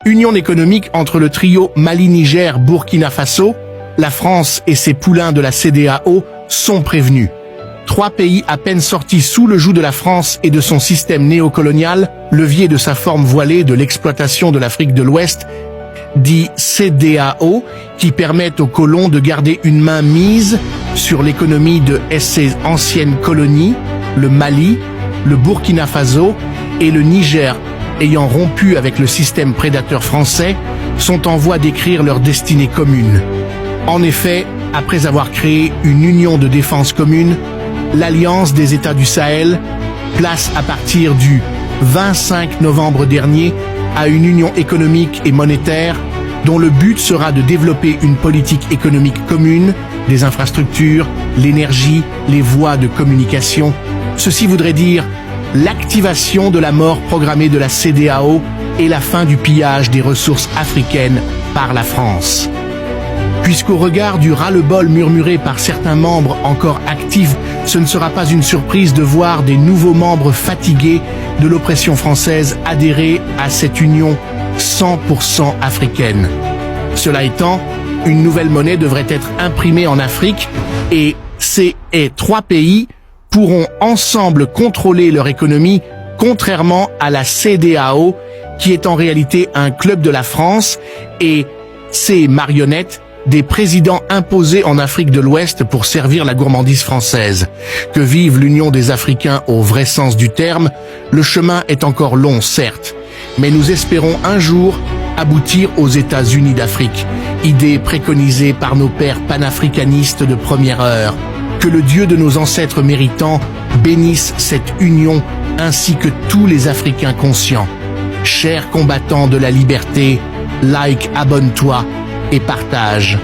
Union économique entre le trio Mali-Niger-Burkina Faso, la France et ses poulains de la CEDEAO sont prévenus. Trois pays à peine sortis sous le joug de la France et de son système néocolonial, levier de sa forme voilée de l'exploitation de l'Afrique de l'Ouest, dit CEDEAO, qui permettent aux colons de garder une main mise sur l'économie de ces anciennes colonies, le Mali, le Burkina Faso et le Niger, ayant rompu avec le système prédateur français, sont en voie d'écrire leur destinée commune. En effet, après avoir créé une union de défense commune, l'Alliance des États du Sahel place à partir du 25 novembre dernier à une union économique et monétaire dont le but sera de développer une politique économique commune, des infrastructures, l'énergie, les voies de communication. Ceci voudrait dire l'activation de la mort programmée de la CEDEAO et la fin du pillage des ressources africaines par la France. Puisqu'au regard du ras-le-bol murmuré par certains membres encore actifs, ce ne sera pas une surprise de voir des nouveaux membres fatigués de l'oppression française adhérer à cette union 100% africaine. Cela étant, une nouvelle monnaie devrait être imprimée en Afrique et ces trois pays pourront ensemble contrôler leur économie, contrairement à la CEDEAO, qui est en réalité un club de la France et ses marionnettes, des présidents imposés en Afrique de l'Ouest pour servir la gourmandise française. Que vive l'Union des Africains au vrai sens du terme, le chemin est encore long, certes, mais nous espérons un jour aboutir aux États-Unis d'Afrique, idée préconisée par nos pères panafricanistes de première heure. Que le Dieu de nos ancêtres méritants bénisse cette union ainsi que tous les Africains conscients. Chers combattants de la liberté, like, abonne-toi et partage.